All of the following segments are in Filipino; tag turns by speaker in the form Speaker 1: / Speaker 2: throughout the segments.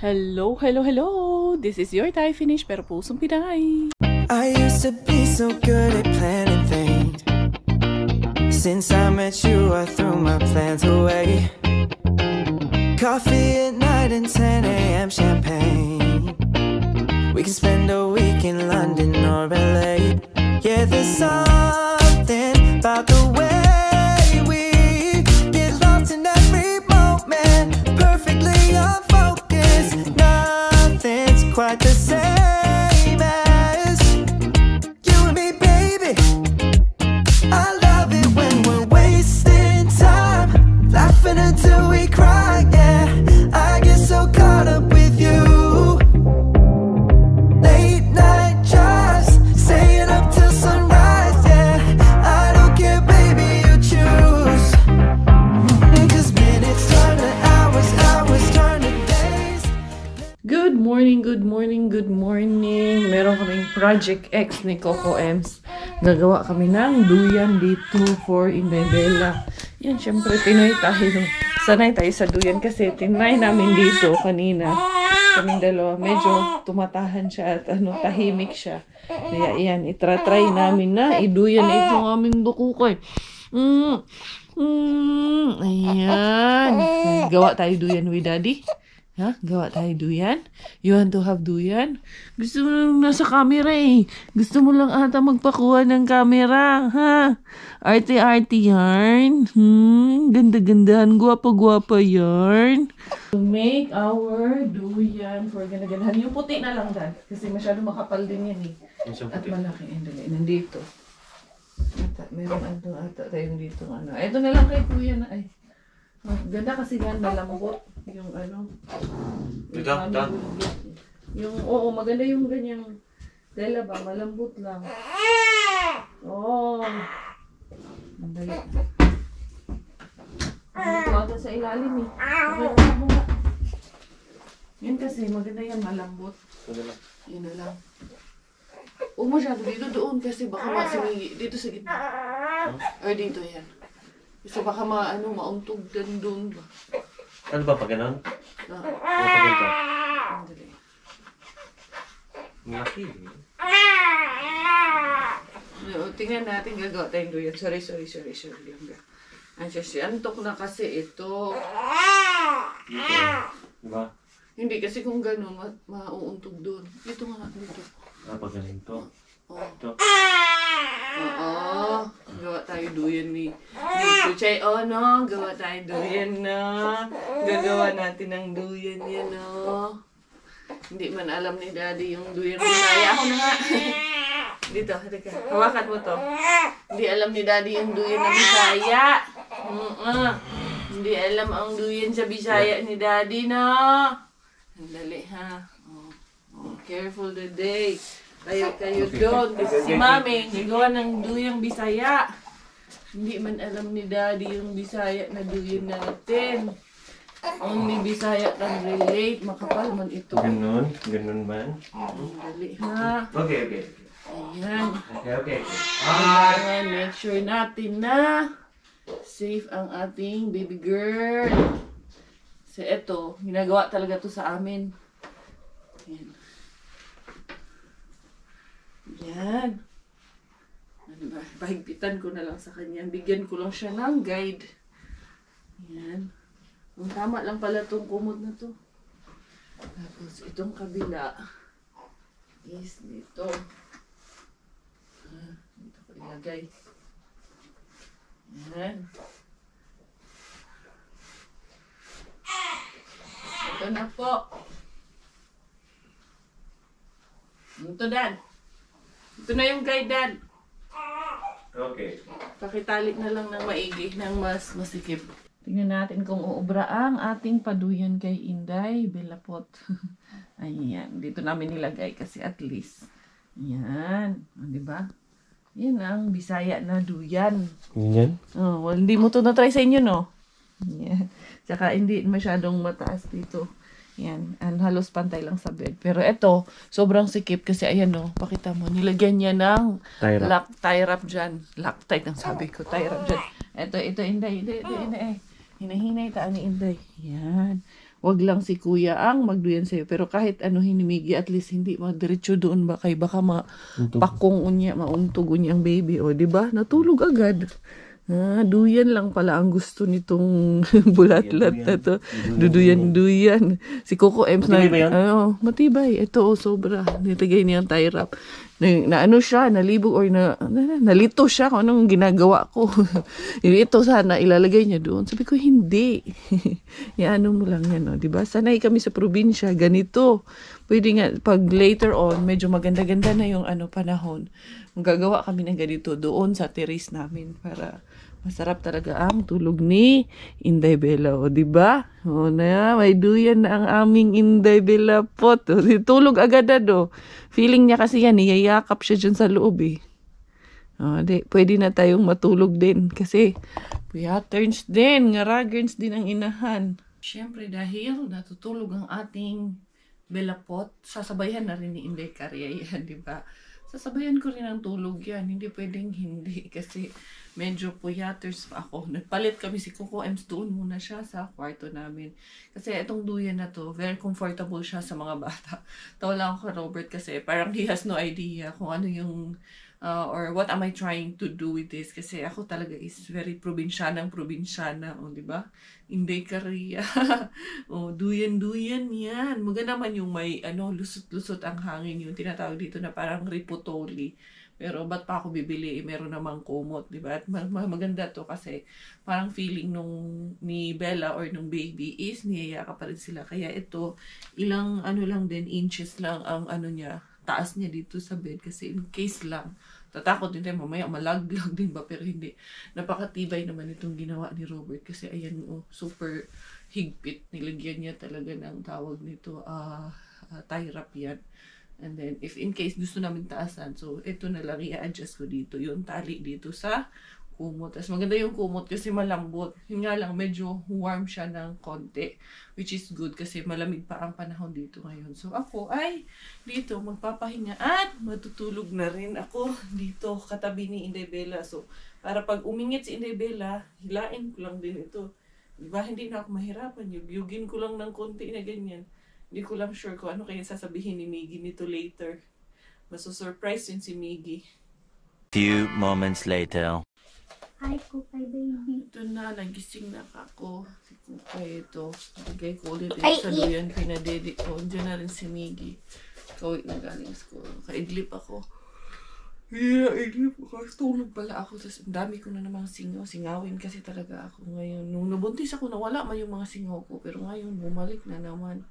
Speaker 1: Hello, hello, hello! This is your Thai finish pero pusong Pinay.
Speaker 2: I used to be so good at planning things. Since I met you, I threw my plans away. Coffee at night and 10 a.m. champagne. We can spend a week in London or LA. Yeah, there's something about the way we get lost in every moment. Perfectly unfocused. Nothing's quite the same as you and me, baby. I love it when we're wasting time, laughing until we cry, yeah. I get so caught up with you. Late night drives, staying up till sunrise, yeah. I don't care, baby, you choose. 'Cause minutes turn to hours, hours turn to days.
Speaker 1: Good morning, good morning, good morning. Meron kaming Project X ni Coco Ems. Gagawa kami ng duyan dito for Inday Bella. Yan, syempre, Pinoy tayo. Sanay tayo sa duyan kasi tinry namin dito kanina. Kaming dalawa, medyo tumatahan siya at tahimik siya. Kaya yan, itratry namin na iduyan itong aming bukukoy. Ayan. Gawa tayo duyan with daddy. Ha? Gawa tayo duyan? You want to have duyan? Gusto mo lang nasa camera eh. Gusto mo lang ata magpakuha ng camera. Ha? Arte-arte yarn. Ganda-gandahan. Guwapa-guwapa yarn. To make our duyan for ganaganahan. Yung puti na lang dan. Kasi masyado makapal din yan eh. At malaki. Nandito. Meron ata tayong dito. Ito na lang kay kuya na ay. Ganda kasi yan, malambot. Yung oo, maganda yung ganyang tela ba, malambot lang. Oh. Mandali. Ito ata sa ilalim eh. Okay, mo nga. Yan kasi, maganda yan, malambot. Yan na lang. Huwag masyado dito doon kasi baka masingi. Dito sa gitna. Or dito yan. Kasi baka mauntog din doon ba?
Speaker 3: Ano ba pag ganon?
Speaker 1: Ah.
Speaker 3: Ano pag ganito?
Speaker 1: Andali.
Speaker 3: Malaki.
Speaker 1: Tingnan natin, gagawa tayong duyan. Sorry. Antok na kasi ito.
Speaker 3: Dito. Diba?
Speaker 1: Hindi kasi kung gano'n, mauuntog doon. Dito nga, dito.
Speaker 3: Ano pag ganito? Ito.
Speaker 1: Oo. Gawa tayo duyan ni Chuchay. No? Gawa tayo duyan na. Gagawa natin ng duyan yan, no? Hindi man alam ni Daddy yung duyan. Kaya ako na nga. Dito, halika. Hawakan mo to. Hindi alam ni Daddy yung duyan na Bisaya. Hindi alam ang duyan sa Bisaya ni Daddy, no? Dali, ha? Careful today. Kayo doon. Kasi si Mami, nagawa ng duyang Bisaya. Hindi man alam ni Daddy yung Bisaya na duyan natin. Only Bisaya can relate. Makapal man ito.
Speaker 3: Ganun man.
Speaker 1: Dali, ha?
Speaker 3: Okay.
Speaker 1: Ayan.
Speaker 3: Okay.
Speaker 1: Kailangan make sure natin na safe ang ating baby girl. Kasi ito, ginagawa talaga to sa amin. Ayan. Yan. Ano ba? Pahigpitan ko na lang sa kanya. Bigyan ko lang siya ng guide. Yan. Ang tama lang pala itong kumot na to. Tapos itong kabila is dito. Dito ko ilagay. Yan. Ito na po. Ito, Dan. Ito na yung guide, Dan.
Speaker 3: Okay.
Speaker 1: Pakitali na lang ng maigi, ng mas masikip. Tingnan natin kung uubra ang ating paduyan kay Inday Belapot. Ayan. Dito namin nilagay kasi at least. Ayan. Diba? Yan ang Bisaya na duyan.
Speaker 3: Yan?
Speaker 1: Oh, well, hindi mo to na-try sa inyo, no? Yeah. Tsaka hindi masyadong mataas dito. Yan. And halos pantay lang sa bed. Pero ito, sobrang sikip kasi ayan, no? Pakita mo. Nilagyan niya ng tie wrap dyan. Loctite ang sabi ko. Tie wrap dyan. Ito, Inday. Hinahinay taan ni Inday. Yan. wag lang si kuya ang magduyan sa'yo. Pero kahit ano hinimigi, at least hindi magdiretso doon ba kay baka pakong unya, mauntog unya ang baby. O, di ba? Natulog agad. Duyan lang pala ang gusto nitong bulat-lat na to. Duduyan. Si Coco Ems na,
Speaker 3: Matibay ba yun?
Speaker 1: matibay. Ito, sobra. Nilagay niya ang tie wrap. Na ano siya, nalibog or nalito siya kung anong ginagawa ko. Ito sana, ilalagay niya doon. Sabi ko, hindi. Ano mo lang yan, no? Diba? Sanay kami sa probinsya, ganito. Pwede nga, pag later on, medyo maganda-ganda na yung panahon. Magagawa kami ng ganito doon sa terrace namin para masarap talaga ang tulog ni Inday Bella. O, diba? O na, may duyan na ang aming Inday Bella pot. O, tulog agad na do. Feeling niya kasi yan, niyayakap siya dyan sa loob eh. O, pwede na tayong matulog din kasi turns din, ngaragerns din ang inahan. Siyempre dahil natutulog ang ating Bella pot, sasabayan na rin ni Inday Karya yan, diba? Sasabayan ko rin ang tulog yan. Hindi pwedeng hindi kasi medyo puyaters pa ako. Nagpalit kami si Coco Ems, doon muna siya sa kwarto namin. Kasi itong duyan na to, very comfortable siya sa mga bata. Tawa lang ako Robert kasi parang he has no idea kung ano yung or what am I trying to do with this. Kasi ako talaga is very probinsyana, o diba? Inday Karya. Duyan yan. Maganda naman yung may lusot-lusot ang hangin, yung tinatawag dito na parang ripotoli. Pero ba't pa ako bibili? Meron namang kumot, di ba? At maganda to kasi parang feeling ni Bella or nung baby is niyayaka pa rin sila. Kaya ito, ilang lang din, inches lang ang niya, taas niya dito sa bed kasi in case lang. Tatakot din tayo mamaya, malaglag din ba? Pero hindi. Napakatibay naman itong ginawa ni Robert kasi ayan super higpit. Nilagyan niya talaga ng tawag nito, tie wrap yan. And then, if in case gusto namin taasan, so ito na lang i-adjust ko dito. Yung tali dito sa kumot. Tapos maganda yung kumot kasi malambot. Yun nga lang, medyo warm siya ng konti. Which is good kasi malamig pa ang panahon dito ngayon. So ako ay dito magpapahinga at matutulog na rin ako dito katabi ni Inday Bella. So para pag umingit si Inday Bella, hilain ko lang din ito. Diba? Hindi na ako mahirapan. Yugin ko lang ng konti na ganyan. Hindi ko lang sure kung ano kaya sasabihin ni Miggy nito later. Maso-surprise yun si Miggy.
Speaker 4: Few moments later.
Speaker 5: Hi, Kukay baby.
Speaker 1: Ito na, nagising na ako. Si Kukay ito. Nagay ko ulit sa duyan. Pinadedit ko. Diyan na rin si Miggy. Kawit na galing school. Kaidlip ako. Idlip ako. Tulog pala ako. Tapos ang dami ko na namang singaw. Singawin kasi talaga ako ngayon. Nung nabuntis ako, nawala man yung mga singaw ko. Pero ngayon, bumalik na naman.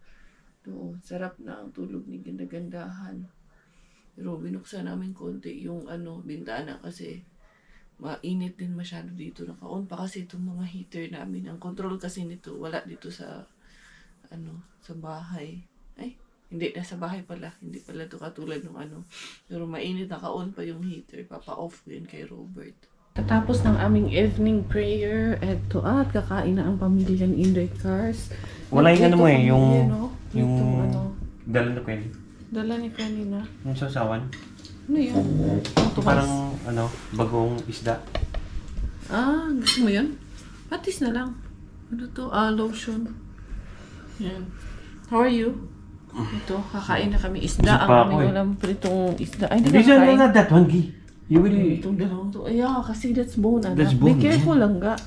Speaker 1: Doon, sarap na ang tulog ni ganda-gandahan. Pero binuksan namin konti yung bintana kasi mainit din masyado dito. Naka-on pa kasi itong mga heater namin. Ang control kasi nito, wala dito sa sa bahay. Ay, hindi, nasa bahay pala. Hindi pala ito katulad ng Pero mainit, naka-on pa yung heater. Papa-off ko yun kay Robert. Katapos ng aming evening prayer, eto kakain na ang pamilya ni Inday Cars.
Speaker 3: Wala yung mo eh, yung
Speaker 1: dala
Speaker 3: dala na ko yun.
Speaker 1: Dala ni kanina.
Speaker 3: Yung sasawan.
Speaker 1: Ano yun?
Speaker 3: Parang bagong isda.
Speaker 1: Gusto mo yun? Patis na lang. Ano to? Lotion. Yan. How are you? Ito, kakain na kami isda.
Speaker 3: Busog pa
Speaker 1: Ang
Speaker 3: ako
Speaker 1: aming walang pritong isda. Ay, hindi
Speaker 3: Bisa
Speaker 1: na kakain.
Speaker 3: na that one, Gi. You will...
Speaker 1: Itong dalawang to. Kasi that's bone, anak.
Speaker 3: That's
Speaker 1: Be
Speaker 3: bone,
Speaker 1: careful lang, ga.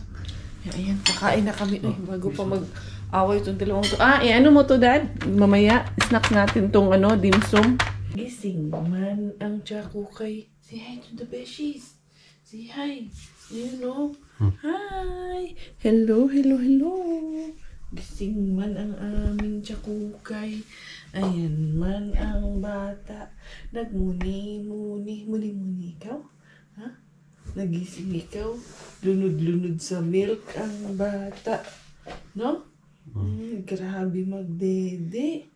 Speaker 1: Ayan, kakain na kami. Bago pa mag-away itong dalawang to. Ano mo to, Dad? Mamaya, snack natin tong dim sum. Gising man ang Kukay. Say hi to the beshies. Say hi. Hi. Hello. Gising man ang aming Kukay. Ayan man ang bata. Nagmuni-muni ikaw? Ha? Nagising ikaw? Lunod-lunod sa milk ang bata. No? Grabe magdede.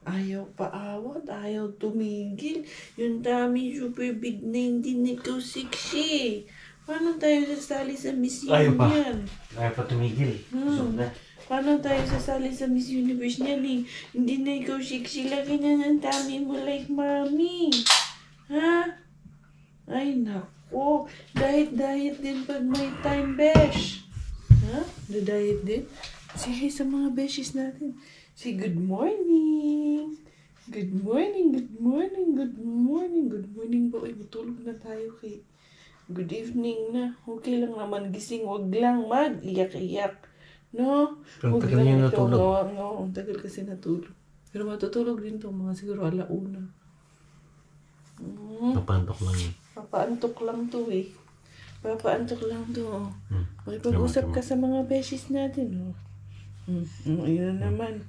Speaker 1: Ayaw paawat, ayaw tumigil. Yung tummy super big na hindi na ikaw sexy. Paano tayo sasali sa Miss Union?
Speaker 3: Ayaw pa tumigil. Busog na.
Speaker 1: Paano tayo sasali sa Miss Universe niyan eh? Hindi na ikaw sexy. Lagi na ng tummy mo like mommy. Ha? Ay nako. Diet din pag may time, besh. Ha? The diet din? Say hi sa mga beshies natin. Say good morning. Good morning, good morning, good morning, good morning ba? Uy, matulog na tayo kay. Good evening na. Okay lang naman gising. Huwag lang mag-iyak-iyak. No?
Speaker 3: Ang
Speaker 1: Huwag
Speaker 3: tagal
Speaker 1: lang
Speaker 3: niya
Speaker 1: ikaw.
Speaker 3: natulog.
Speaker 1: No, ang tagal kasi natulog. Pero matutulog din to mga siguro alauna.
Speaker 3: Papantok lang yun.
Speaker 1: Papaantok lang to eh. Papaantok lang to. Makipag-usap ka sa mga beshies natin. Ayun na naman.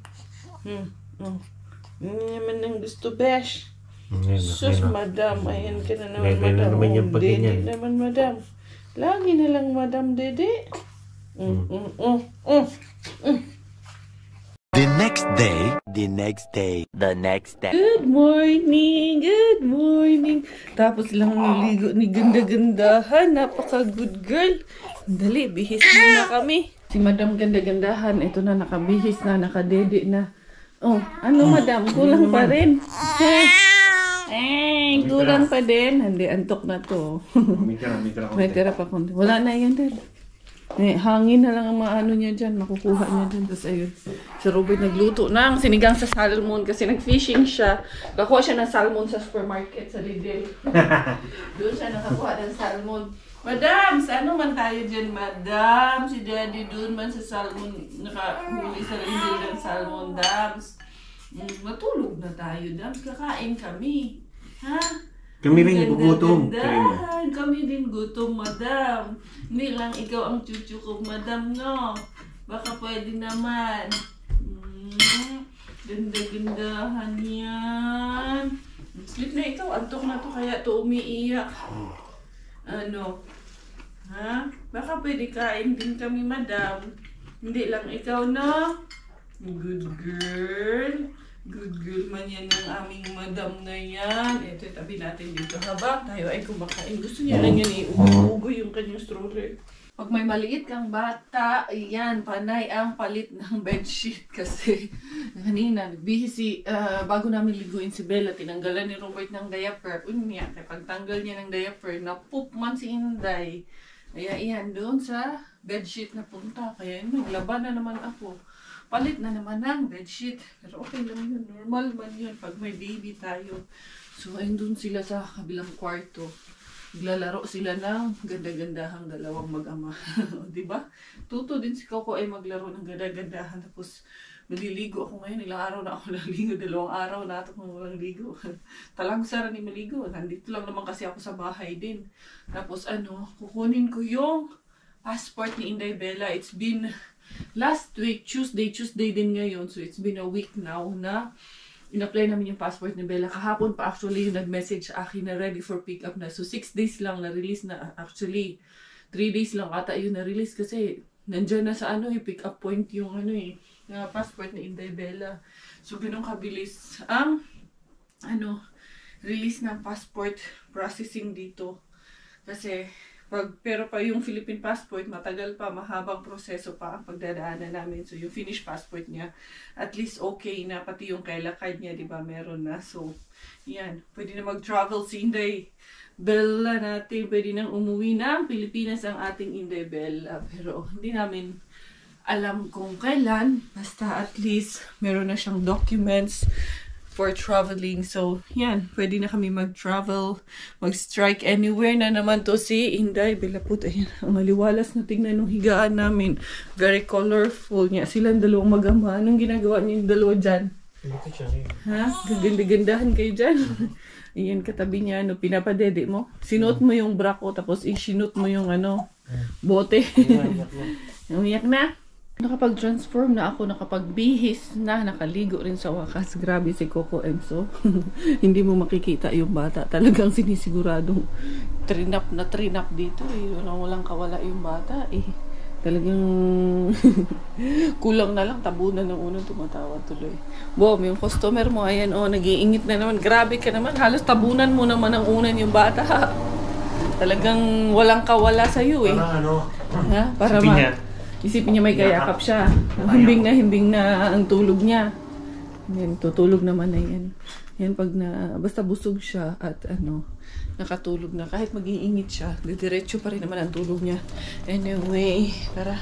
Speaker 1: Yun naman ang gusto, besh. Sus, madam. Ayan ka na naman,
Speaker 3: Ngayon na
Speaker 1: madam.
Speaker 3: naman yung pag
Speaker 1: Dede
Speaker 3: ganyan.
Speaker 1: naman, madam. Lagi na lang, madam, dede.
Speaker 4: The next day, the next day, the next day.
Speaker 1: Good morning, good morning. Tapos lang niligo ni ganda-gandahan. Napaka-good girl. Dali, bihis muna kami. Si Madam Ganda-Gandahan, ito na, nakabihis na, nakadede na. Oh, ano Madam? Kulang pa rin. Kulang pa din. Hindi, antok na to. May tira pa konti. Wala na yan din. Hangin na lang ang maano niya dyan. Makukuha niya dyan. Tapos ayun. Si Robert nagluto ng sinigang sa salmon kasi nag-fishing siya. Kakuha siya ng salmon sa supermarket sa Lidl. Doon siya nakakuha ng salmon. Madam, saan man tayo dyan, madam? Si Daddy doon man sa salmon. Nakahuli sa Lidl ng salmon, dams. Matulog na tayo, dams. Kakain kami. Ha?
Speaker 3: Kami rin gugutom.
Speaker 1: Kami din gutom, madam. Hindi lang ikaw ang chuchu ko, madam, no? Baka pwede naman. Ganda-gandahan yan. Sleep na ikaw. Antok na to, kaya to umiiyak. Ano? Ha? Baka pwede kain din kami, madam. Hindi lang ikaw, no? Good girl. Good girl man yan ng aming madam na yan. Ito, tabi natin dito habang tayo ay kumakain. Gusto niya lang yan iugo yung kanyang stroller. Pag may maliit kang bata, yan, panay ang palit ng bedsheet. Kasi kanina, nagbihisi, bago namin liguin si Bella, tinanggalan ni Robert ng diaper. Unya, kaya pagtanggal niya ng diaper, napoop man si Inday. Kaya yan, doon sa bedsheet na punta. Kaya yun, naglaban na naman ako. Palit na naman ng bedsheet. Pero okay lang yun. Normal man yun pag may baby tayo. So, ayun doon sila sa kabilang kwarto. Naglalaro sila ng ganda-gandahang dalawang mag-ama. Diba? Tuto din si Coco ay maglaro ng ganda-gandahan. Tapos, maliligo ako ngayon. Ilang araw na ako naligo. 2 araw na ito kung walang ligo. Talang sara ni maligo. Nandito lang naman kasi ako sa bahay din. Tapos, kukunin ko yung passport ni Inday Bella. It's been last week, Tuesday din ngayon. So, it's been a week now na in-apply namin yung passport ni Bella. Kahapon pa actually yung nag-message sa akin na ready for pick-up na. So, 6 days lang na-release na. Actually, 3 days lang ata yung na-release kasi nandyan na sa yung pick-up point yung na passport ni Inday Bella. So, ganun kabilis ang release ng passport processing dito. Kasi, pero pa yung Philippine passport, matagal pa, mahabang proseso pa ang pagdadaanan namin. So, yung Finnish passport niya, at least okay na, pati yung Kaila card niya, di ba, meron na. So, yan, pwede na mag-travel si Inday Bella natin. Pwede nang umuwi ng Pilipinas ang ating Inday Bella. Pero, hindi namin alam kung kailan. Basta at least, meron na siyang documents for traveling. So, yan. Pwede na kami mag-travel, mag-strike anywhere na naman to si Inday Bella. Puta, ayan. Ang maliwalas na tingnan ng higaan namin. Very colorful niya. Silang dalawang mag-ama. Anong ginagawa niyo yung dalawa dyan? Ha? Gaganda-gandahan kayo dyan? Ayan, katabi niya. Pinapadede mo. Sinuot mo yung bra ko, tapos isinut mo yung bote. Umiyak na. Nakapag-transform na ako, nakapagbihis na, nakaligo rin sa wakas. Grabe si Coco Enzo. Hindi mo makikita yung bata. Talagang sinisiguradong trinap dito. Walang kawala yung bata. Talagang kulang na lang, tabunan ng unang tumatawa tuloy. Bom, yung customer mo, ayan, nag-iingit na naman. Grabe ka naman, halos tabunan mo naman ang unan yung bata. Talagang walang kawala sa'yo Para isipin niya may kayakap siya. Himbing na ang tulog niya. Yan, tutulog naman na yan. Yan, basta busog siya at nakatulog na. Kahit mag-iingit siya, diretso pa rin naman ang tulog niya. Anyway, tara.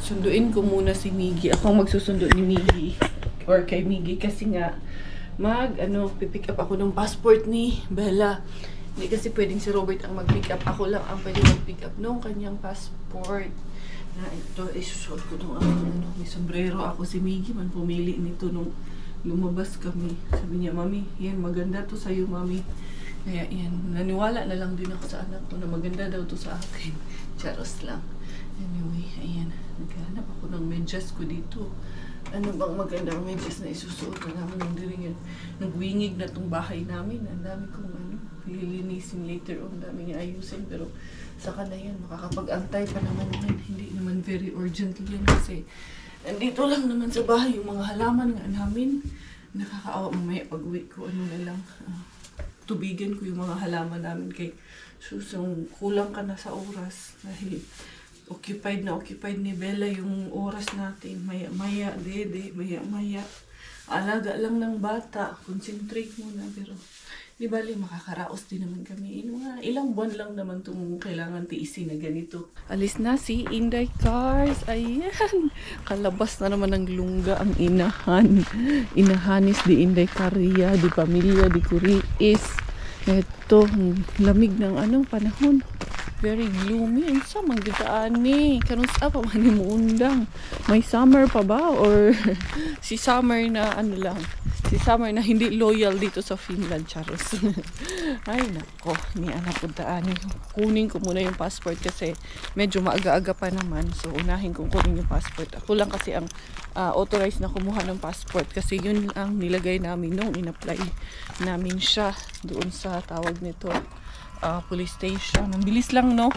Speaker 1: sunduin ko muna si Miggy. Ako ang magsusundo ni Miggy. Or kay Miggy kasi nga, pipick up ako ng passport ni Bella. Hindi kasi pwedeng si Robert ang mag-pick up. Ako lang ang pwedeng mag-pick up ng kanyang passport. Na ito, isusuot ko nung may sombrero ako. Si Miggy man pumili nito nung lumabas kami. Sabi niya, Mami, yan, maganda to sa'yo, Mami. Kaya yan, naniwala na lang din ako sa anak ko na maganda daw to sa akin. Charos lang. Anyway, ayan, naghahanap ako ng medyas ko dito. Ano bang magandang medyas na isusuot na namin ng diringan. Nagwingig na tong bahay namin. Ang dami kong lilinisin later on. Ang dami niya ayusin. Pero saka na yan, makakapag-antay pa naman yan. Hindi naman very urgent yan kasi nandito lang naman sa bahay yung mga halaman nga namin. Nakakaawa mamaya pag-uwi ko. Ano na lang, tubigan ko yung mga halaman namin kay susong kulang ka na sa oras dahil occupied ni Bella yung oras natin. Maya, dede, maya. Alaga lang ng bata. Concentrate muna. Pero, di bali, makakaraos din naman kami. Ilang buwan lang naman itong kailangan tiisin na ganito. Alis na si Inday Cars. Ayan. Kalabas na naman ng lungga ang inahan. Inahanis di Inday Caria, di Pamilya, di Curiis. Ito, lamig ng panahon. Very gloomy. Ang samang gitaan ni. Kanong sa pa man mo undang. May summer pa ba? Or si summer na si summer na hindi loyal dito sa Finland, Charos. Ay, nako. Ni anak puntaan ni. Kunin ko muna yung passport kasi medyo maaga-aga pa naman. So, unahin kong kunin yung passport. Ako lang kasi ang authorized na kumuha ng passport kasi yun ang nilagay namin nung in-apply namin siya doon sa tawag nito. Police station. Ang bilis lang, no?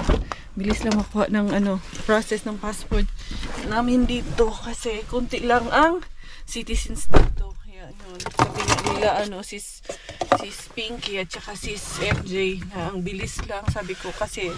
Speaker 1: Bilis lang makuha ng process ng passport namin dito kasi konti lang ang citizens dito. Kaya yun. Sabi nga nila, sis Pinky at saka sis FJ na ang bilis lang. Sabi ko kasi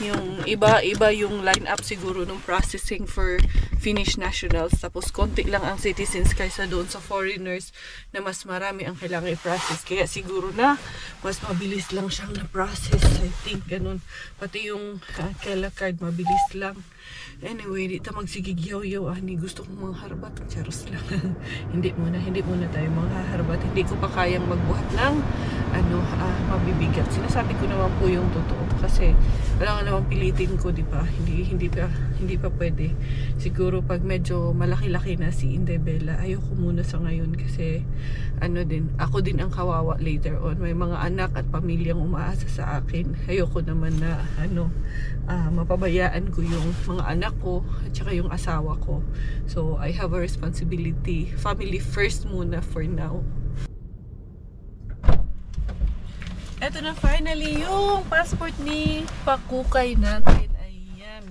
Speaker 1: yung iba yung line up siguro ng processing for Finnish nationals. Tapos konti lang ang citizens kaysa doon sa foreigners na mas marami ang kailangan i-process. Kaya siguro na mas mabilis lang siyang na-process. I think ganun. Pati yung Kela card mabilis lang. Anyway, dito magsigigyaw-yaw. Gusto kong mga harbat. Charos lang. hindi muna tayo mga harbat. Hindi ko pa kayang magbuhat ng mabibigat. Sinasabi ko naman po yung totoo. Kasi wala nga naman pilitin ko, di ba? Hindi pa pwede. Siguro pag medyo malaki-laki na si Indebella, ayoko muna sa ngayon kasi ako din ang kawawa later on. May mga anak at pamilyang umaasa sa akin. Ayoko naman na mapabayaan ko yung mga anak ko at saka yung asawa ko. So I have a responsibility. Family first muna for now. Eto na finally yung passport ni Pakukay natin. Ayan.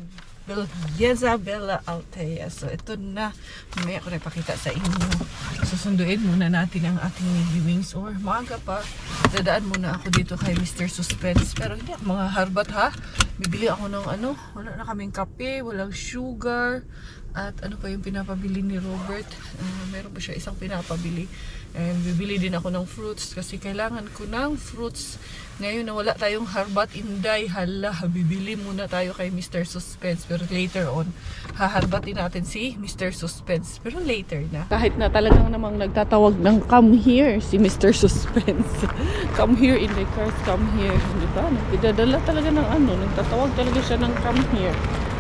Speaker 1: Bella Altea. So ito na. Mamaya ko na ipakita sa inyo. Susunduin muna natin ang ating Navy Wings or maaga pa. Dadaan muna ako dito kay Mr. Suspense. Pero hindi ako mga harbat ha. Bibili ako ng wala na kaming kape, walang sugar. At ano pa yung pinapabili ni Robert? Meron pa siya isang pinapabili. And bibili din ako ng fruits kasi kailangan ko ng fruits. Ngayon na wala tayong harbat, Inday, hala, bibili muna tayo kay Mr. Suspense. Pero later on, haharbatin natin si Mr. Suspense. Pero later na. Kahit na talagang namang nagtatawag ng come here si Mr. Suspense. Come here, Inday Cars, come here. Diba? Nagdadala talaga ng nagtatawag talaga siya ng come here.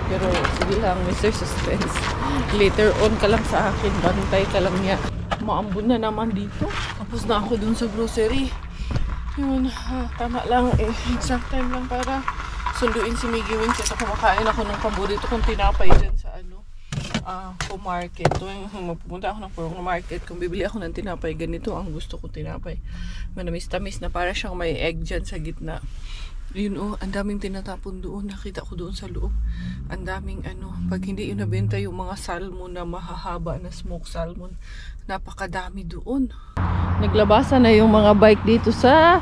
Speaker 1: Pero sige lang, Mr. Suspense. Later on ka lang sa akin. Bantay ka lang niya. Maambun na naman dito. Tapos na ako dun sa grocery. Yun, tama lang eh. Exact time lang para sunduin si Miggy Wings. Kasi kumakain ako ng paborito kong tinapay dyan sa market. Mapupunta ako ng Purong Market. Kung bibili ako ng tinapay, ganito ang gusto ko tinapay. Manamis-tamis na para siyang may egg dyan sa gitna. Yun ang daming tinatapon doon. Nakita ko doon sa loob. Ang daming pag hindi yun nabenta yung mga salmon na mahahaba na smoked salmon, napakadami doon. Naglabasan na yung mga bike dito sa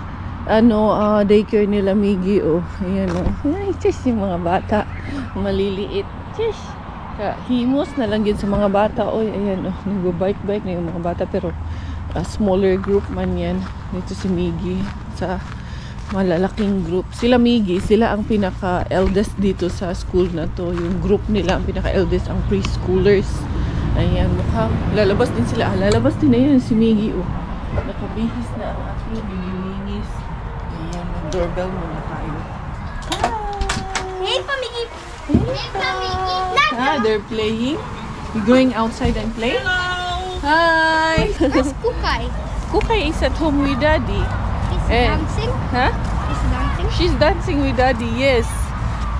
Speaker 1: daycare nila Miggy. Ayan Ay, tis, yung mga bata maliliit. Tis. Himos na lang yun sa mga bata. Ayan nagbo-bike na yung mga bata pero smaller group man yan. Dito si Miggy sa malalaking group. Sila Miggy, sila ang pinaka-eldest dito sa school na to. Yung group nila, ang pinaka-eldest, ang preschoolers. Ayan, mukhang lalabas din sila. Lalabas din na yun si Miggy, oh. Nakabihis na ang aking nililinis. Ayan, doorbell muna tayo.
Speaker 5: Hey, Pamiki!
Speaker 1: Ah, they're playing. You going outside and play? Hi!
Speaker 5: Where's Kukay?
Speaker 1: Kukay is at home with Daddy.
Speaker 5: He's
Speaker 1: Eh.
Speaker 5: dancing?
Speaker 1: Huh?
Speaker 5: He's dancing?
Speaker 1: She's dancing with Daddy, yes.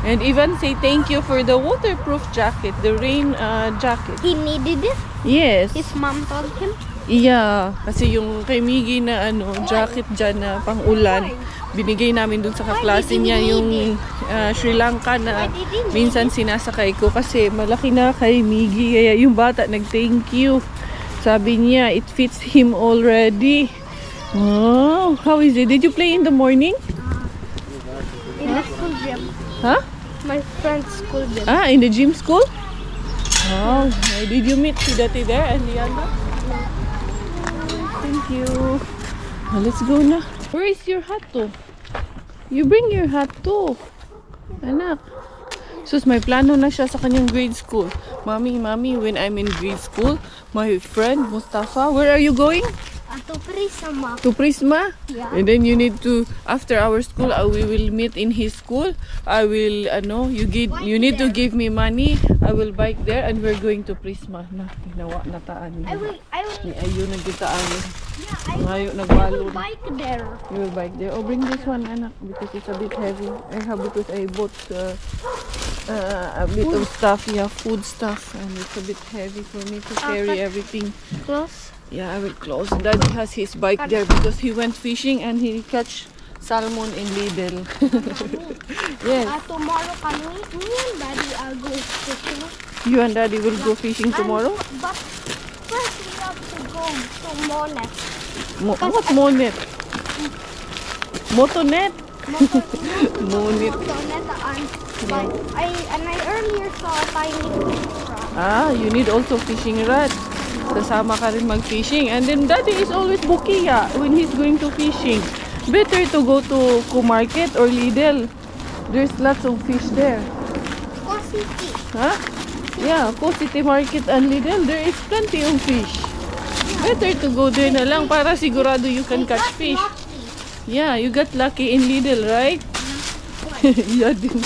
Speaker 1: And even say thank you for the waterproof jacket, the rain jacket.
Speaker 5: He needed it?
Speaker 1: Yes.
Speaker 5: His mom told him?
Speaker 1: Yeah, kasi yung kay Miggy na jacket dyan na pang-ulan, binigay namin dun sa kaklase niya yung Sri Lanka na minsan sinasakay ko kasi malaki na kay Miggy. Kaya yung bata nag-thank you. Sabi niya, it fits him already. Wow, how is it? Did you play in the morning?
Speaker 5: In the school gym.
Speaker 1: Huh?
Speaker 5: My friend's school gym.
Speaker 1: Ah, in the gym school? Wow, did you meet si Dati there and Liana? Thank you. Oh, let's go na. Where is your hat to? You bring your hat too. Anak. Sus, may plano na siya sa kanyang grade school. Mommy, when I'm in grade school, my friend Mustafa, where are you going?
Speaker 5: To Prisma.
Speaker 1: To Prisma?
Speaker 5: Yeah.
Speaker 1: And then you need to, after our school, we will meet in his school. I will, you need to give me money. I will bike there and we're going to Prisma. Na, ginawa na taan.
Speaker 5: I will,
Speaker 1: Ayun, nagkitaan.
Speaker 5: yeah,
Speaker 1: Ngayon,
Speaker 5: I
Speaker 1: nagbalon.
Speaker 5: will bike there.
Speaker 1: You will bike there. Oh, bring this one, anak, because it's a bit heavy. Because I bought a bit of stuff, yeah, food stuff, and it's a bit heavy for me to carry everything.
Speaker 5: Close.
Speaker 1: Yeah, I will close. Daddy has his bike there because he went fishing and he catch salmon in Lidl. Yes.
Speaker 5: Tomorrow can me and Daddy are going fishing.
Speaker 1: You and Daddy will go fishing tomorrow?
Speaker 5: But first we have to go to Monet.
Speaker 1: What Monet? Motonet? Monet.
Speaker 5: Monet and I earlier saw a tiny fish rod.
Speaker 1: Ah, you need also fishing rod. Kasama ka rin mag-fishing. And then Daddy is always bukiya when he's going to fishing. Better to go to Market or Lidl. There's lots of fish there.
Speaker 5: Or city.
Speaker 1: Huh? Yeah, Po City Market and Lidl, there is plenty of fish. Better to go there na lang para sigurado you can catch fish. Yeah, you got lucky in Lidl, right? Yeah din.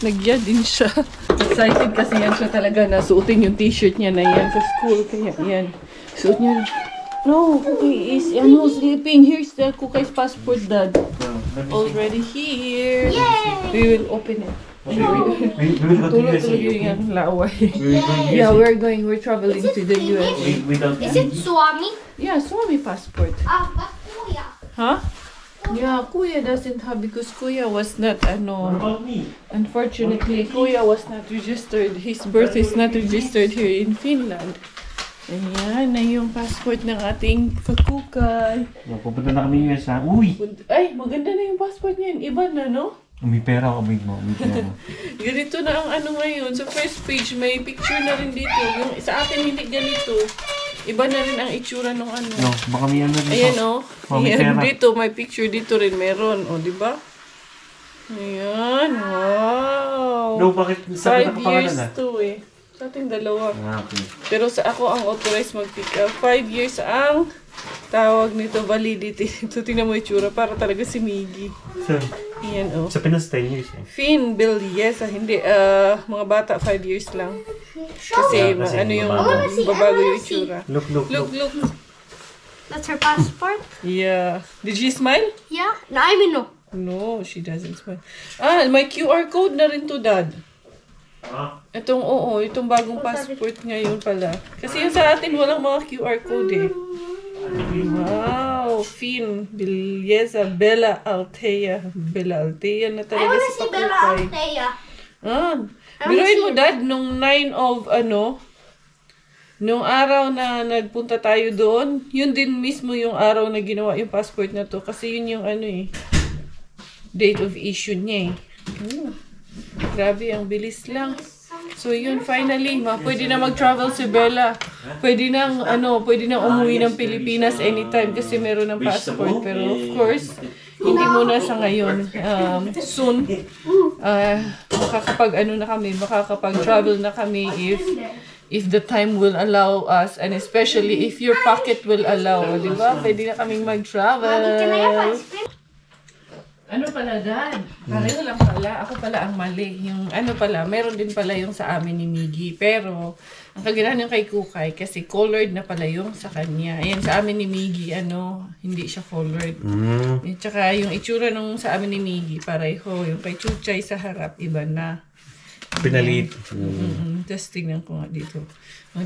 Speaker 1: Nagya din siya. Excited kasi yan siya talaga na suotin yung t-shirt niya na yan sa school. Kaya yan. Suot niya. No, Cookie is sleeping. Here's the Cookie's passport, Dad. Already here.
Speaker 5: Yay!
Speaker 1: We will open it.
Speaker 3: We will go to USA.
Speaker 1: Yeah, we're traveling to the US.
Speaker 5: Is it Swami?
Speaker 1: Yeah, Swami passport.
Speaker 5: But Kuya.
Speaker 1: Huh? Yeah, Kuya doesn't have because Kuya was not,
Speaker 3: What about me?
Speaker 1: unfortunately, Kuya was not registered. His birth is not registered here in Finland. Ayan na yung passport ng ating kakukay.
Speaker 3: Pupunta na kami US ha. Uy!
Speaker 1: Ay, maganda na yung passport niyan. Iba na, no?
Speaker 3: May pera ako, may pera.
Speaker 1: Ganito na ang ngayon. Sa first page, may picture na rin dito. Yung sa akin hindi ganito. Iba na rin ang itsura ng
Speaker 3: No, baka may dito.
Speaker 1: Ayan o.
Speaker 3: May
Speaker 1: Ayan,
Speaker 3: pera.
Speaker 1: dito, may picture dito rin meron. O, di ba? Ayan, wow.
Speaker 3: No, bakit? Sabi
Speaker 1: 5
Speaker 3: nakapangalan
Speaker 1: years
Speaker 3: na?
Speaker 1: to eh. Sa ating dalawa.
Speaker 3: Okay.
Speaker 1: Pero sa ako ang authorized mag-pick up. 5 years ang tawag nito, validity. Ito, tingnan mo itsura. Para talaga si Miggy. Ayan o.
Speaker 3: Sa Pinas 10 years eh.
Speaker 1: Finn, Bill, yes. Hindi. Mga bata, 5 years lang. Kasi,
Speaker 3: Kasi
Speaker 1: yung
Speaker 3: babago.
Speaker 1: babago yung itsura.
Speaker 3: Look.
Speaker 1: Look.
Speaker 5: That's her passport?
Speaker 1: Yeah. Did she smile?
Speaker 5: Yeah. No, I mean no.
Speaker 1: No, she doesn't smile. Ah, may QR code na rin to, Dad. Itong bagong passport ngayon pala. Kasi yung sa atin walang mga QR code eh. Wow, Finn, Bilyesa, Bella Altea. Bella Altea na
Speaker 5: I
Speaker 1: talaga
Speaker 5: wanna
Speaker 1: si
Speaker 5: see Bella
Speaker 1: Pakukay.
Speaker 5: Altea.
Speaker 1: Ah, biruin mo, Dad, nung 9 of nung araw na nagpunta tayo doon, yun din mismo yung araw na ginawa yung passport na to. Kasi yun yung date of issue niya eh. Grabe, ang bilis lang. So yun, finally, pwede na mag-travel si Bella. Pwede nang umuwi ng Pilipinas anytime kasi meron ng passport. Pero of course, Hindi muna sa ngayon. Soon, makakapag-travel na kami if the time will allow us, and especially if your pocket will allow, di ba? Pwede na kaming mag-travel. Ano pala, Dad? Pareho lang pala. Ako pala ang mali. Yung ano pala, meron din pala yung sa amin ni Miggy. Pero, ang kaganahan yung kay Kukay, kasi colored na pala yung sa kanya. Ayan, sa amin ni Miggy, hindi siya colored. At saka yung itsura nung sa amin ni Miggy, pareho. Yung kay Chuchay sa harap, iba na.
Speaker 3: Pinalit.
Speaker 1: Tapos tingnan ko nga dito.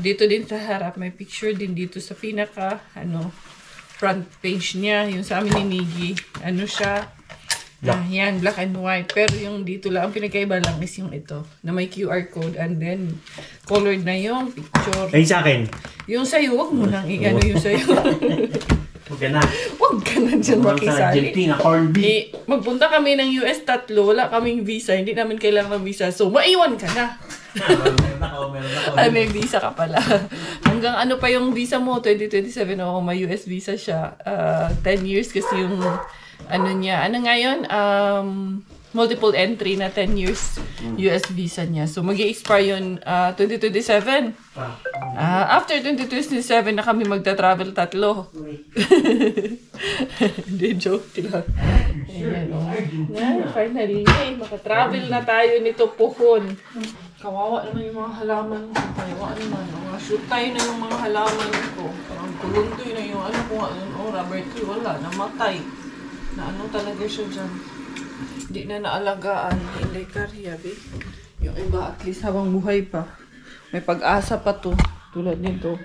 Speaker 1: Dito din sa harap, may picture din dito sa pinaka, front page niya. Yung sa amin ni Miggy, siya, yan, black and white. Pero yung dito lang, ang pinagkaiba lang is yung ito, na may QR code and then colored na yung picture.
Speaker 3: Ay, sa akin.
Speaker 1: Yung sa'yo, wag mo nang yung sa'yo.
Speaker 3: Huwag ka na.
Speaker 1: Huwag ka na dyan
Speaker 3: Sa
Speaker 1: makisali.
Speaker 3: Argentina, corned beef.
Speaker 1: Magpunta kami ng US 3, wala kaming visa, hindi namin kailangan ng visa. So, maiwan ka na.
Speaker 3: Meron ako.
Speaker 1: Ay, may visa ka pala. Hanggang ano pa yung visa mo? 2027 ako, may US visa siya. 10 years kasi yung niya. Ano nga yun? Multiple entry na 10 years US visa niya. So, mag-i-expire yun 2027. After 2027 na kami magta-travel 3. Hindi, joke lang. Ayan, finally, makatravel na tayo nito pohon. Kawawa naman yung mga halaman ko. Kawawa naman. Mga shootay na yung mga halaman ko. Parang kuluntoy na yung rubber tree. Wala, namatay. Na talaga siya dyan. Hindi na naalagaan. Hindi karya, be. Yung iba, at least habang buhay pa. May pag-asa pa to. Tulad nito.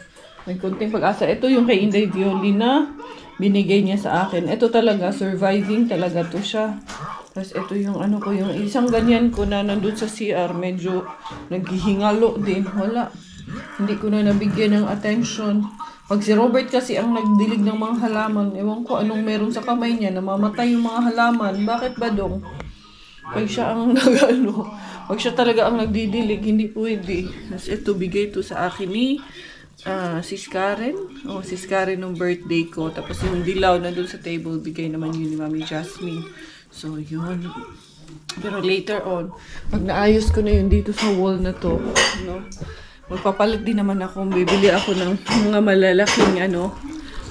Speaker 1: May konting pag-asa. Ito yung kay Inday Violina. Binigay niya sa akin. Ito talaga, surviving talaga to siya. Tapos ito yung yung isang ganyan ko na nandun sa CR, medyo naghihingalo din. Wala. Hindi ko na nabigyan ng attention. Pag si Robert kasi ang nagdilig ng mga halaman, ewan ko anong meron sa kamay niya, namamatay yung mga halaman. Bakit ba dong? Pag siya ang pag siya talaga ang nagdidilig, hindi pwede. Tapos ito, bigay to sa akin ni Sis Karen. Sis Karen nung birthday ko. Tapos yung dilaw na dun sa table, bigay naman yun ni Mami Jasmine. So, yun. Pero later on, pag naayos ko na yun dito sa wall na to, magpapalit din naman ako. Bibili ako ng mga malalaking,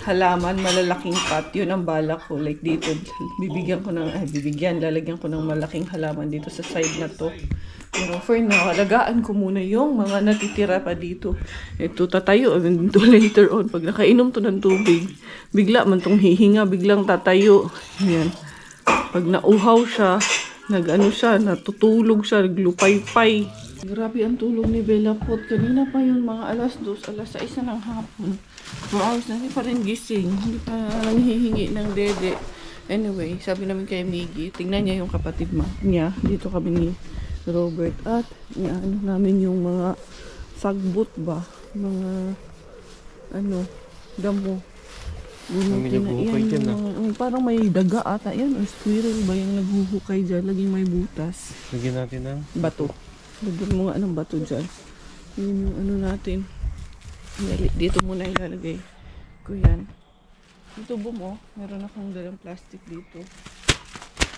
Speaker 1: halaman, malalaking pot. Yun ang balak ko. Like dito, lalagyan ko ng malaking halaman dito sa side na to. Pero for now, alagaan ko muna yung mga natitira pa dito. Ito, tatayo. Ito later on, pag nakainom to ng tubig, bigla man tong hihinga, biglang tatayo. Yan. Pag nauhaw siya, natutulog siya, naglupay-pay. Grabe ang tulog ni Bella Pot. Kanina pa yun, mga alas 2, alas 6 ng hapon. 4 hours na, hindi pa rin gising. Hindi pa nanghihingi ng dede. Anyway, sabi namin kay Miggy, tingnan niya yung kapatid niya. Dito kami ni Robert. At, namin yung mga sagbot ba? Mga, damo. Parang may daga ata yan or squirrel ba yung naghuhukay dyan, laging may butas.
Speaker 3: Lagyan natin ng
Speaker 1: bato. Lagyan mo nga ng bato dyan. Yun yung natin. Dito muna ilalagay ko yan. Dito mo, meron akong dalang plastic dito.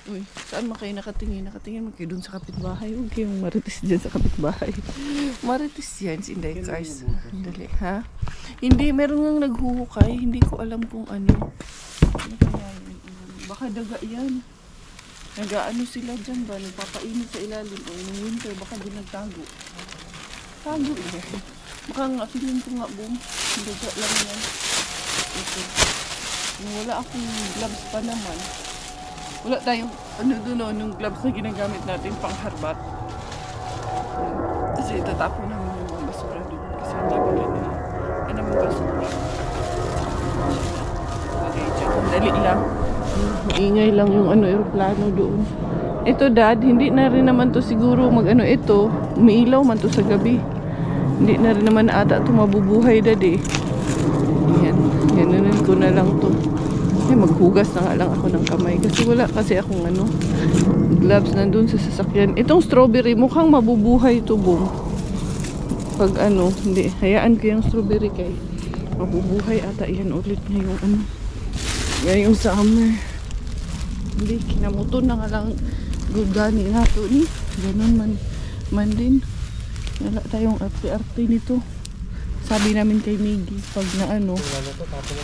Speaker 1: Uy, saan kayo nakatingin? Nakatingin mo kayo dun sa kapitbahay. Huwag kayong marites dyan sa kapitbahay. Marites yan, si Inday Cars. Dali, ha? Hindi, meron nga naghuhukay. Hindi ko alam kung ano. Baka daga yan. Nag-ano sila dyan ba? Nagpapainit sa ilalim. O yung winter, baka din nagtago. Tago yan. Baka nga, feeling ko nga, boom. Daga lang yan. Ito. Wala akong gloves pa naman. Wala tayong nung gloves na ginagamit natin pang harbat. Kasi itatapon namin yung mga basura doon. Kasi hindi ba ganyan. Ano yung basura? Okay, check. Dali lang. Maingay lang yung aeroplano doon. Ito, Dad, hindi na rin naman to siguro ito. Umiilaw man to sa gabi. Hindi na rin naman ata ito mabubuhay, Dad eh. Yan ko na lang to. Maghugas na nga lang ako ng kamay kasi wala kasi akong gloves nandun sa sasakyan. Itong strawberry mukhang mabubuhay to, boom. Pag hindi, hayaan ko yung strawberry kay mabubuhay ata yan ulit ngayong ngayong summer. Hindi, kinamuton na nga lang gugani nato ni. Ganun man din. Wala tayong arte-arte nito. Sabi namin kay Miggy, pag na ano,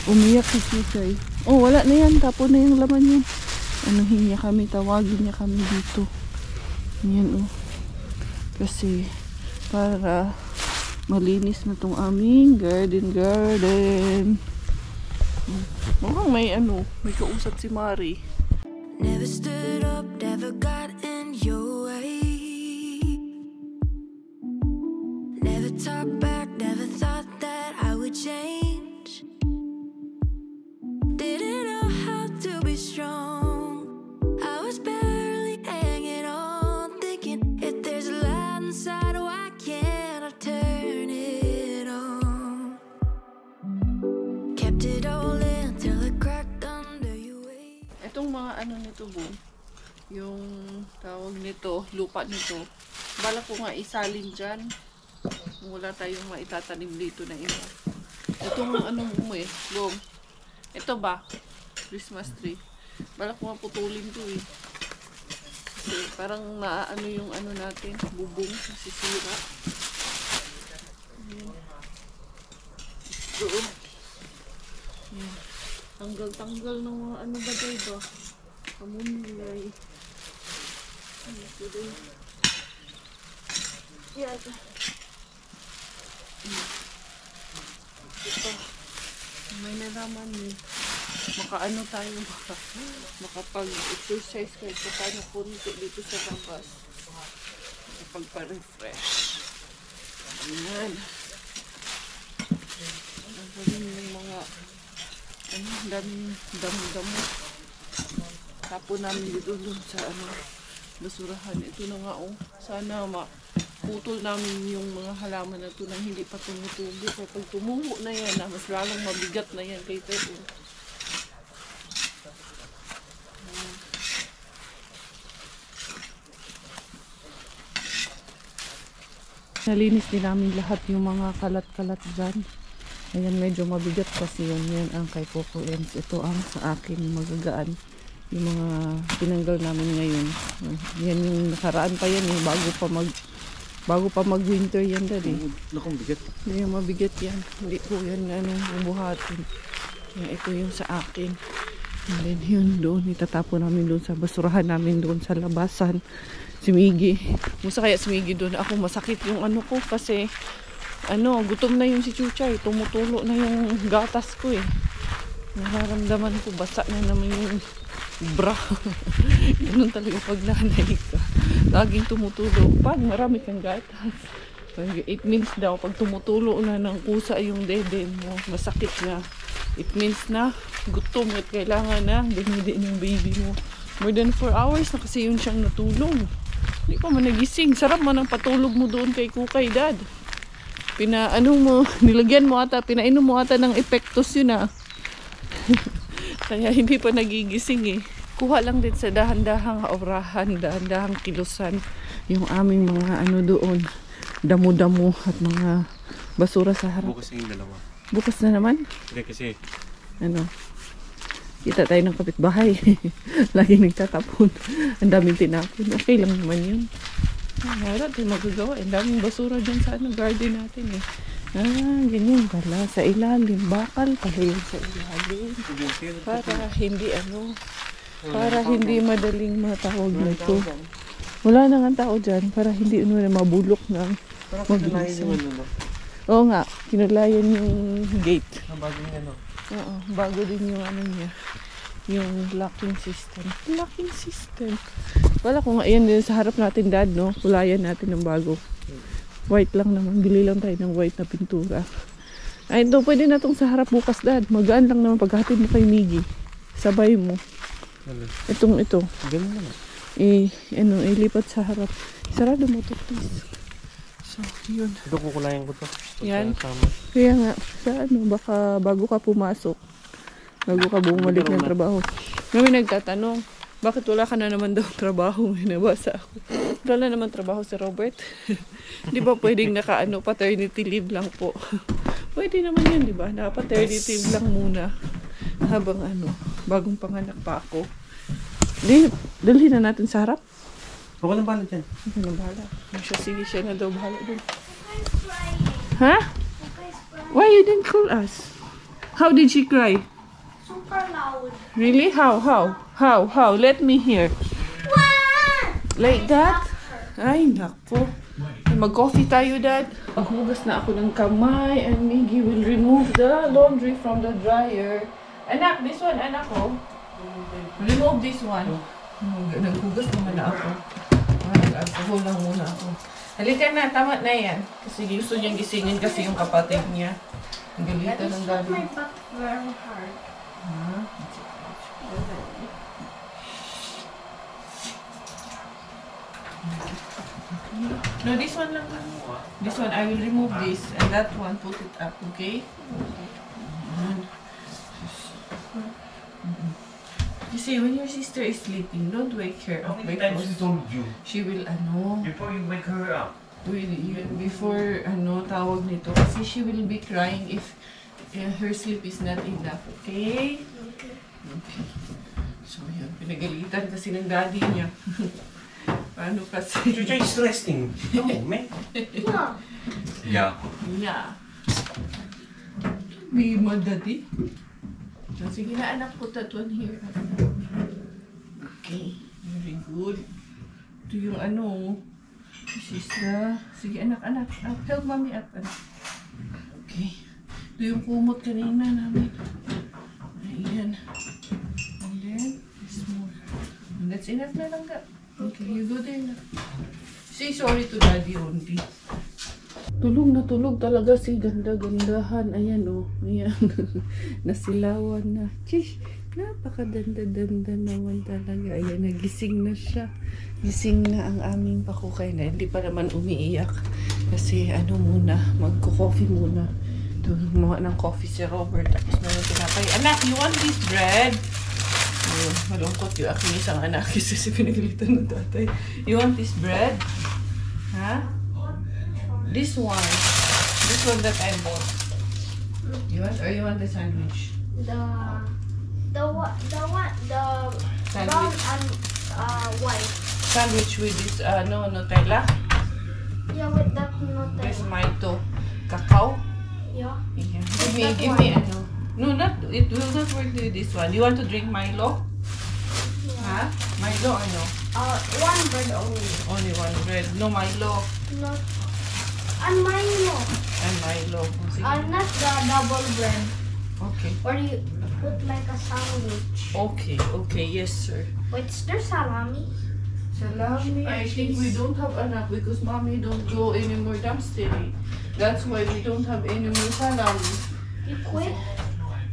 Speaker 1: umiyak si Susay. Oh, wala na yan. Tapon na yung laman yun. Anuhin niya kami, tawagin niya kami dito. Yan oh. Kasi, para malinis na tong aming garden. Mukhang may ano, may kausap si Mari.
Speaker 2: Never stood up, never got in your way. Never talked back, never thought that I would change. Didn't know how to be strong. I was barely hanging on, thinking if there's a light inside, why can't I turn it on? Kept it all in till it cracked under your weight.
Speaker 1: Itong mga ano nito, Bo, yung tawag nito, lupa nito, bala ko nga isalin dyan. Wala tayong maitatanim dito na iba. Itong ano mo eh, Bong. Ito ba? Christmas tree. Bala ko nga putulin to eh. Kasi parang maaano yung ano natin, bubong, nasisira. Ayan. Doon. Ayan. Tanggal-tanggal ng mga ano ba diba? Kamunlay. Ito din. Yan. Ito. May nalaman eh. Makaano tayo makapag-exercise kahit pa tayo konti dito sa labas. Makapagpa-refresh. Ayan. Ang galing ng mga ano, daming damo-damo. Tapon namin dito dun sa ano, basurahan. Ito na nga oh. Sana putol namin yung mga halaman na ito nang hindi pa tumutubo. Kaya pag tumubo na yan, mas lalong mabigat na yan kay Teo. Nalinis din namin lahat yung mga kalat-kalat dyan. Ayan, medyo mabigat kasi yun. Yan ang kay Coco Ems. Ito ang sa akin magagaan. Yung mga tinanggal namin ngayon. Yan yung nakaraan pa yan eh. Bago pa mag-winter yan dali.
Speaker 3: Nakong bigat.
Speaker 1: Hindi yung mabigat yan. Hindi po yan bubuhatin. Yan, ito yung sa akin. And then yun doon. Itatapon namin doon sa basurahan namin doon sa labasan. Si Miggy. Musta kaya si Miggy doon? Ako masakit yung ano ko kasi gutom na yung si Chuchay. Tumutulo na yung gatas ko eh. Nararamdaman ko basa na naman yung bra. Ganun talaga pag nanay ka. Laging tumutulo. Pag marami kang gatas. It means daw, pag tumutulo na ng kusa yung dede mo, masakit na. It means na gutom at kailangan na dumidin yung baby mo. More than 4 hours na kasi yun siyang natulog. Hindi pa man nagising. Sarap man ang patulog mo doon kay Kukay, Dad. Nilagyan mo ata, pinainom mo ata ng epektos yun ah. Kaya hindi pa nagigising eh. Kuha lang din sa dahan-dahang orahan, dahan-dahang kilusan yung aming mga doon, damo-damo at mga basura sa harap.
Speaker 3: Bukas yung dalawa.
Speaker 1: Bukas na naman?
Speaker 3: Hindi kasi.
Speaker 1: Kita tayo ng kapitbahay. Laging nagtatapon. Ang daming tinapon. Okay lang naman yun. Wala tayo magagawa. Ang daming basura dyan sa garden natin eh. Ganyan pala. Sa ilalim. Bakal pala yun sa ilalim. Para hindi para hindi madaling matawag na ito. Wala na nga tao dyan. Para hindi mabulok na mabilisan. Oo nga. Kinulayan yung gate.
Speaker 3: Bago yung
Speaker 1: Oo. Bago din yung niya. Yung locking system. Locking system. Wala ko nga. Ayan din sa harap natin, Dad, no? Kulayan natin ng bago. White lang naman. Bili lang tayo ng white na pintura. Ay, ito. Pwede na itong sa harap bukas, Dad. Magaan lang naman paghatid mo kay Miggy. Sabay mo. Ito.
Speaker 3: Ganun naman.
Speaker 1: Ilipat sa harap. Sarado mo ito, please. So, yun.
Speaker 3: Ito kukulayan ko to.
Speaker 1: Yan. Kaya nga, baka bago ka pumasok, bago ka bumalik ng trabaho. May nagtatanong, bakit wala ka na naman daw trabaho? May nabasa ako. Wala naman trabaho si Robert. Di ba pwedeng paternity leave lang po? Pwede naman yun, di ba? Paternity leave lang muna. Habang bagong panganak pa ako. Di, dalhin na natin sa harap.
Speaker 3: Huwag ka nang bahala dyan.
Speaker 1: Ano na bahala? Sige, siya na daw bahala dun. Ha? Why you didn't call us? How did she cry?
Speaker 5: Super loud.
Speaker 1: Really? How? Let me hear. Like that? Ay, nako. Mag-coffee tayo, Dad. Maghugas na ako ng kamay and Miggy will remove the laundry from the dryer. Anak, this one, anak ko. Remove this one. Naghugas naman na ako. Nag-alcohol lang muna ako. Halika na, tama na yan. Kasi gusto niyang gisingin kasi yung kapatid niya. Ang galitan ng
Speaker 5: That
Speaker 1: gabi.
Speaker 5: my back very hard.
Speaker 1: No, this one lang. This one, I will remove this. And that one, put it up, okay? You see, when your sister is sleeping, don't wake her up because
Speaker 3: told you?
Speaker 1: she will,
Speaker 3: Before you wake her up.
Speaker 1: before, tawag nito. Kasi she will be crying if her sleep is not enough, okay? Okay. So, yun. Pinagalitan kasi ng daddy niya. Paano kasi?
Speaker 3: Chucha is resting. No, man.
Speaker 5: Yeah.
Speaker 3: Yeah.
Speaker 1: Yeah. May daddy. So, sige na anak, put that one here. Okay. Very good. Ito yung this is the... Sige anak. Help mommy up, anak. Okay. Ito yung kumot kanina namin. Ayan. And then, this more. And that's enough na lang ka. Okay, you go there na. Say sorry to daddy only. Tulog na tulog talaga si ganda-gandahan. Ayan o. Ayan. Nasilawan na. Chish, napakadanda-danda naman talaga. Ayan, nagising na siya. Gising na ang aming pakukay na. Hindi pa naman umiiyak. Kasi muna, magko-coffee muna. Gumawa ng coffee si Robert. Tapos na yung tinapay. Anak, you want this bread? Ayun, malungkot yung aking isang anak kasi pinagalitan ng tatay. You want this bread? Ha? This one. This one that I bought. You want or you want the sandwich?
Speaker 5: The brown and white.
Speaker 1: Sandwich with this Nutella.
Speaker 5: Yeah, with that Nutella.
Speaker 1: This Mito cacao.
Speaker 5: Yeah.
Speaker 1: Yeah.
Speaker 5: That
Speaker 1: Give me No, not it will not work with this one. You want to drink Milo?
Speaker 5: Yeah.
Speaker 1: Huh? Milo or no?
Speaker 5: One bread only.
Speaker 1: Only one bread. No Milo.
Speaker 5: Not. And Milo.
Speaker 1: And Milo. Oh, sige.
Speaker 5: Not the double bread.
Speaker 1: Okay.
Speaker 5: Or you put like a sandwich.
Speaker 1: Okay, yes sir.
Speaker 5: Wait, is there salami?
Speaker 1: Salami, I think we don't have enough because mommy don't go anymore dumpster. That's why we don't have any more salami.
Speaker 5: You quit?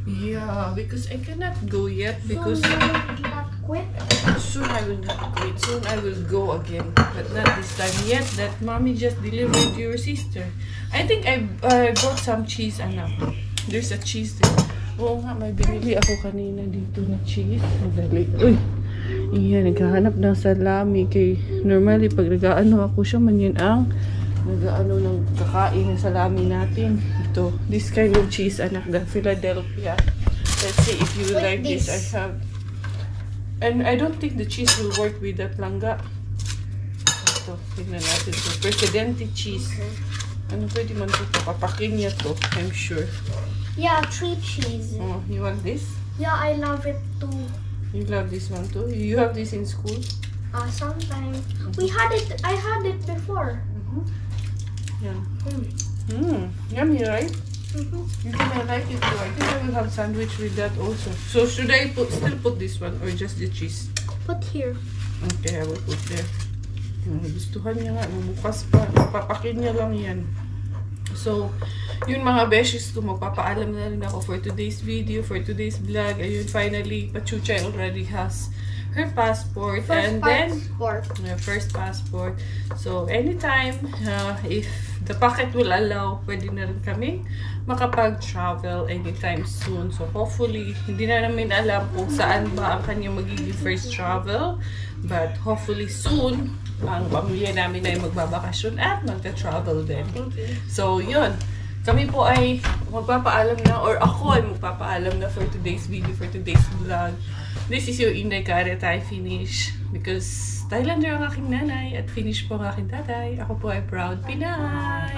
Speaker 1: Yeah, because I cannot go yet because
Speaker 5: So you will not quit?
Speaker 1: soon I will not quit. Soon I will go again, but not this time yet. That mommy just delivered to your sister. I think I bought some cheese, anak. There's a cheese there. Oo nga, may binili ako kanina dito na cheese. Madali. Uy! Iya, naghahanap ng salami kay normally pag nag-aano ako siya man yun ang nag-aano ng kakain ng salami natin. Ito, this kind of cheese, anak, the Philadelphia. Let's see if you like this. I have. And I don't think the cheese will work with that langga. Ito, tignan natin ito. Presidente cheese. Ano pwede man ito? Papakin niya to, I'm sure.
Speaker 5: Yeah, 3 cheese.
Speaker 1: Oh, you want this?
Speaker 5: Yeah, I love it too.
Speaker 1: You love this one too? You have this in school?
Speaker 5: Sometimes. I had it before.
Speaker 1: Yeah. Yummy, right?
Speaker 5: Mm-hmm.
Speaker 1: You think I like it too. I think I will have sandwich with that also. So should I still put this one or just the cheese?
Speaker 5: Put here.
Speaker 1: Okay, I will put there. Gustuhan niya nga. Bukas pa. Papakin niya lang yan. So, yun mga beshes ko, magpapaalam na rin ako for today's video, for today's vlog. Ayun, finally, Pachucha already has her passport. First passport. So, anytime, if the pocket will allow, pwede na rin kami makapag-travel anytime soon. So, hopefully, hindi na namin alam kung saan ba ang kanyang magiging first travel. But, hopefully soon, ang pamilya namin ay magbabakasyon at magka-travel din.
Speaker 5: Thank you.
Speaker 1: So, yun. Kami po ay magpapaalam na, or ako ay magpapaalam na for today's video, for today's vlog. This is yung Inday Kare Thai Finnish. Because Thailander ang aking nanay at Finnish po ang aking tatay. Ako po ay proud Pinay.